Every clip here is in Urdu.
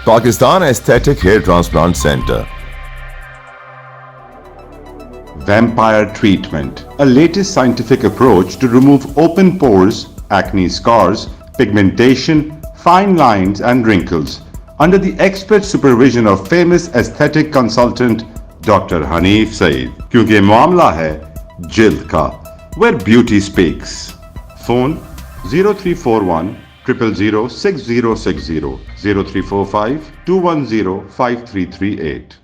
Pakistan Aesthetic Hair Transplant Center. Vampire treatment, a latest scientific approach to remove open pores, acne scars, pigmentation, fine lines and wrinkles under the expert supervision of famous aesthetic consultant Dr. Hanif Saeed. Kyunki معاملہ ہے جلد کا, where beauty speaks. Phone 0341 000 6060 0345 210 5338.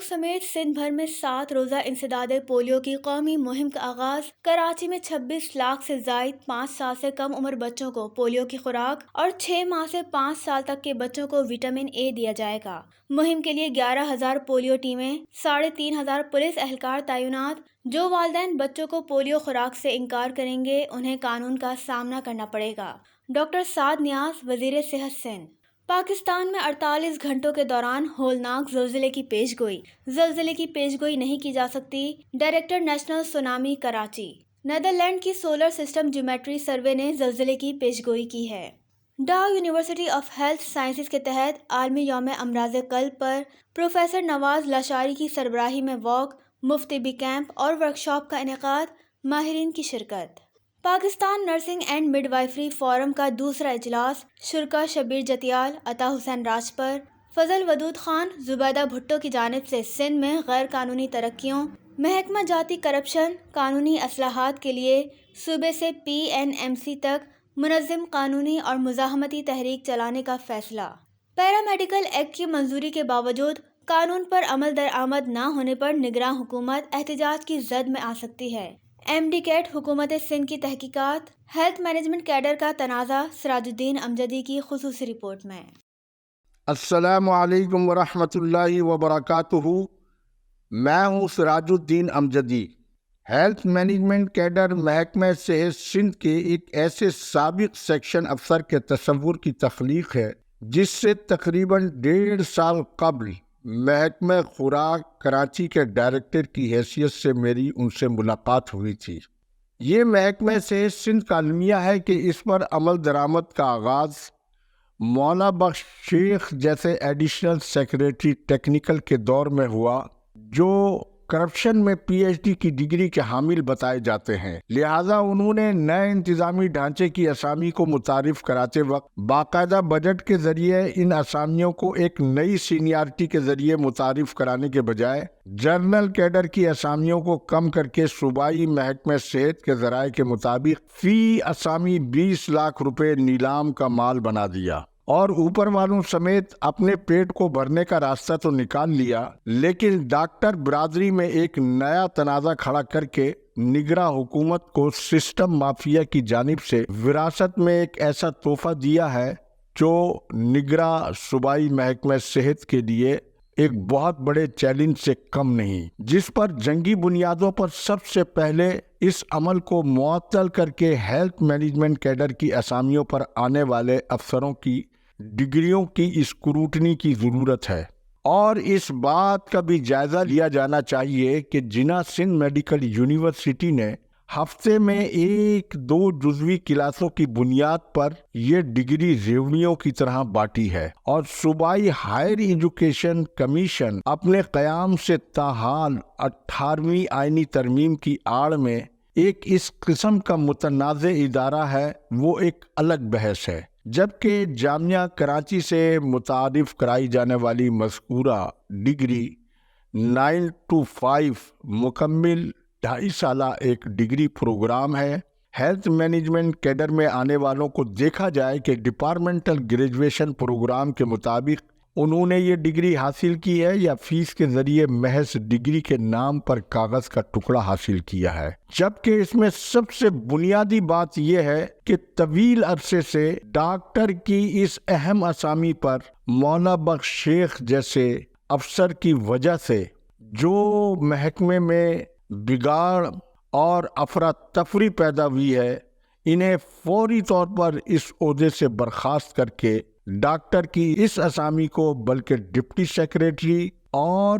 سمیت سندھ بھر میں 7 روزہ انسداد پولیو کی قومی مہم کا آغاز. کراچی میں 26 لاکھ سے زائد 5 سال سے کم عمر بچوں کو پولیو کی خوراک اور 6 ماہ سے 5 سال تک کے بچوں کو وٹامن اے دیا جائے گا. مہم کے لیے 11,000 پولیو ٹیمیں، 3,500 پولیس اہلکار تعینات. جو والدین بچوں کو پولیو خوراک سے انکار کریں گے انہیں قانون کا سامنا کرنا پڑے گا. ڈاکٹر سعد نیاز، وزیر صحت سندھ. پاکستان میں 48 گھنٹوں کے دوران ہولناک زلزلے کی پیش گوئی. زلزلے کی پیش گوئی نہیں کی جا سکتی. Director national tsunami Karachi. Netherland کی سولر سسٹم جیومیٹری سروے نے زلزلے کی پیش گوئی کی ہے. ڈاؤ یونیورسٹی آف ہیلتھ سائنسز کے تحت عالمی یوم امراض قلب پر پروفیسر نواز لاشاری کی سربراہی میں واک، مفتبی کیمپ اور ورکشاپ کا انعقاد. ماہرین کی شرکت. Pakistan nursing and midwifery forum کا دوسرا اجلاس. شرکا شبیر جتیال، عطا حسین راجپر، فضل ودود خان، زبیدہ بھٹو کی جانب سے سندھ میں غیر قانونی ترقیوں، محکمہ جاتی کرپشن، قانونی اصلاحات کے لیے صوبے سے PNMC تک منظم قانونی اور مزاحمتی تحریک چلانے کا فیصلہ. پیرامیڈیکل ایکٹ کی منظوری کے باوجود قانون پر عمل درآمد نہ ہونے پر نگراں حکومت احتجاج کی زد میں آ سکتی ہے. MD کیٹ حکومت سندھ کی تحقیقات. ہیلتھ مینجمنٹ کیڈر کا تنازع. سراج الدین امجدی کی خصوصی رپورٹ میں. السلام علیکم ورحمۃ اللہ وبرکاتہ. میں ہوں Siraj uddin Amjadi. Health management cadre محکمہ صحت سندھ کے ایک ایسے سابق سیکشن افسر کے تصور کی تخلیق ہے جس سے تقریباً 1.5 سال قبل محکمہ خوراک کراچی کے ڈائریکٹر کی حیثیت سے میری ان سے ملاقات ہوئی تھی. یہ محکمہ صحت سندھ کا المیہ ہے کہ اس پر عمل درآمد کا آغاز مولانا بخش شیخ جیسے ایڈیشنل سیکریٹری ٹیکنیکل کے دور میں ہوا جو کرپشن میں PhD کی ڈگری کے حامل بتائے جاتے ہیں. لہٰذا انہوں نے نئے انتظامی ڈھانچے کی اسامی کو متعارف کراتے وقت باقاعدہ بجٹ کے ذریعے ان اسامیوں کو ایک نئی سینیارٹی کے ذریعے متعارف کرانے کے بجائے جنرل کیڈر کی اسامیوں کو کم کر کے صوبائی محکمہ صحت کے ذرائع کے مطابق فی اسامی 20 لاکھ روپے نیلام کا مال بنا دیا اور اوپر والوں سمیت اپنے پیٹ کو بھرنے کا راستہ تو نکال لیا، لیکن ڈاکٹر برادری میں ایک نیا تنازع کھڑا کر کے نگراں حکومت کو سسٹم مافیا کی جانب سے وراثت میں ایک ایسا تحفہ دیا ہے جو نگراں صوبائی محکمہ صحت کے لیے ایک بہت بڑے چیلنج سے کم نہیں، جس پر جنگی بنیادوں پر سب سے پہلے اس عمل کو معطل کر کے ہیلتھ مینجمنٹ کیڈر کی اسامیوں پر آنے والے افسروں کی ڈگریوں کی اسکروٹنی کی ضرورت ہے. اور اس بات کا بھی جائزہ لیا جانا چاہیے کہ جناح سندھ میڈیکل یونیورسٹی نے ہفتے میں 1-2 جزوی کلاسوں کی بنیاد پر یہ ڈگری ریونیوں کی طرح بانٹی ہے، اور صوبائی ہائر ایجوکیشن کمیشن اپنے قیام سے تاحال 18ویں آئینی ترمیم کی آڑ میں ایک اس قسم کا متنازع ادارہ ہے، وہ ایک الگ بحث ہے. جبکہ جامعہ کراچی سے متعارف کرائی جانے والی مذکورہ ڈگری 9 to 5 مکمل 2.5 سالہ ایک ڈگری پروگرام ہے. ہیلتھ مینجمنٹ کیڈر میں آنے والوں کو دیکھا جائے کہ ڈپارٹمنٹل گریجویشن پروگرام کے مطابق انہوں نے یہ ڈگری حاصل کی ہے یا فیس کے ذریعے محض ڈگری کے نام پر کاغذ کا ٹکڑا حاصل کیا ہے. جبکہ اس میں سب سے بنیادی بات یہ ہے کہ طویل عرصے سے ڈاکٹر کی اس اہم اسامی پر مولانا بخش شیخ جیسے افسر کی وجہ سے جو محکمے میں بگاڑ اور افراتفری پیدا ہوئی ہے، انہیں فوری طور پر اس عہدے سے برخاست کر کے ڈاکٹر کی اس اسامی کو بلکہ ڈپٹی سیکریٹری اور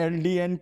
LDN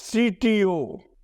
CTO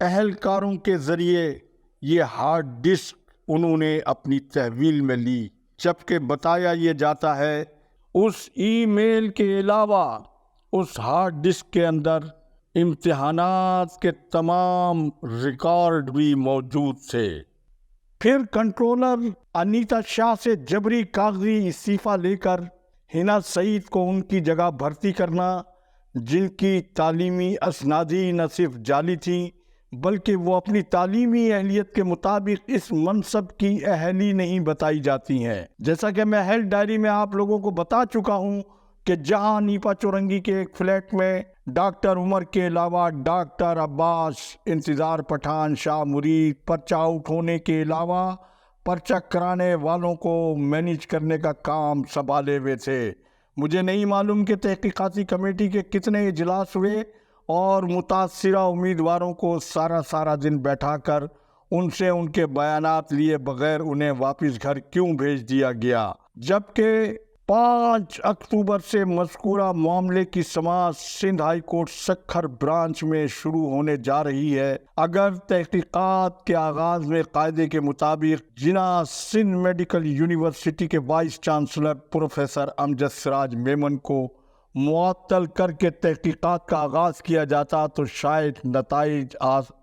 اہلکاروں کے ذریعے یہ ہارڈ ڈسک انہوں نے اپنی تحویل میں لی، جبکہ بتایا یہ جاتا ہے اس ای میل کے علاوہ اس ہارڈ ڈسک کے اندر امتحانات کے تمام ریکارڈ بھی موجود تھے۔ پھر کنٹرولر انیتا شاہ سے جبری کاغذی استعفیٰ لے کر حنا سعید کو ان کی جگہ بھرتی کرنا، جن کی تعلیمی اسنادی نہ صرف جعلی تھیں بلکہ وہ اپنی تعلیمی اہلیت کے مطابق اس منصب کی اہلی نہیں بتائی جاتی ہیں۔ جیسا کہ میں ہیلتھ ڈائری میں آپ لوگوں کو بتا چکا ہوں کہ جہاں نیپا چورنگی کے ایک فلیٹ میں ڈاکٹر عمر کے علاوہ ڈاکٹر عباس، انتظار پٹھان، شاہ مرید پرچہ آؤٹ ہونے کے علاوہ پرچہ کرانے والوں کو مینیج کرنے کا کام سنبھالے ہوئے تھے۔ مجھے نہیں معلوم کہ تحقیقاتی کمیٹی کے کتنے اجلاس ہوئے اور متاثرہ امیدواروں کو سارا دن بیٹھا کر ان سے ان کے بیانات لیے بغیر انہیں واپس گھر کیوں بھیج دیا گیا، جبکہ 5 اکتوبر سے مذکورہ معاملے کی سماعت Sindh high court Sukkur branch میں شروع ہونے جا رہی ہے۔ اگر تحقیقات کے آغاز میں قاعدے کے مطابق جناح سندھ میڈیکل یونیورسٹی کے وائس چانسلر پروفیسر امجد سراج میمن کو معطل کر کے تحقیقات کا آغاز کیا جاتا تو شاید نتائج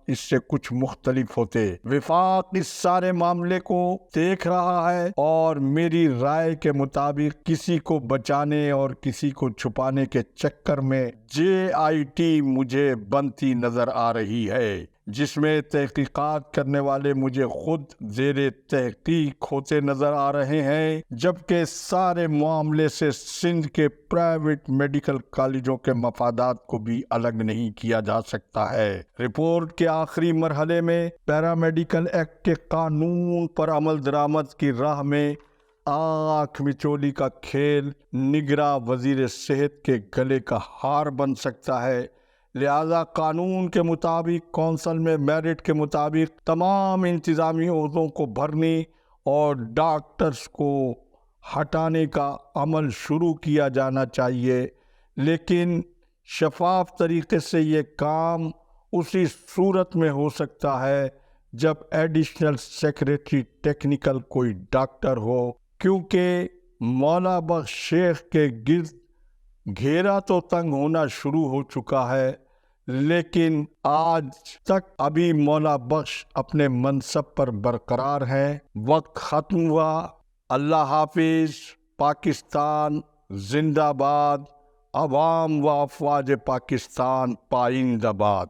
اس سے کچھ مختلف ہوتے۔ وفاق اس سارے معاملے کو دیکھ رہا ہے اور میری رائے کے مطابق کسی کو بچانے اور کسی کو چھپانے کے چکر میں JIT مجھے بنتی نظر آ رہی ہے، جس میں تحقیقات کرنے والے مجھے خود زیر تحقیق ہوتے نظر آ رہے ہیں، جبکہ سارے معاملے سے سندھ کے پرائیویٹ میڈیکل کالجوں کے مفادات کو بھی الگ نہیں کیا جا سکتا ہے۔ رپورٹ کے آخری مرحلے میں پیرامیڈیکل ایکٹ کے قانون پر عمل درآمد کی راہ میں آنکھ مچولی کا کھیل نگراں وزیر صحت کے گلے کا ہار بن سکتا ہے، لہذا قانون کے مطابق کونسل میں میرٹ کے مطابق تمام انتظامی عہدوں کو بھرنے اور ڈاکٹرز کو ہٹانے کا عمل شروع کیا جانا چاہیے، لیکن شفاف طریقے سے یہ کام اسی صورت میں ہو سکتا ہے جب ایڈیشنل سیکریٹری ٹیکنیکل کوئی ڈاکٹر ہو، کیونکہ مولا بخش شیخ کے گرد گھیرا تو تنگ ہونا شروع ہو چکا ہے، لیکن آج تک ابھی مولا بخش اپنے منصب پر برقرار ہیں۔ وقت ختم ہوا۔ اللہ حافظ۔ پاکستان زندہ باد۔ عوام و افواج پاکستان پائندہ باد۔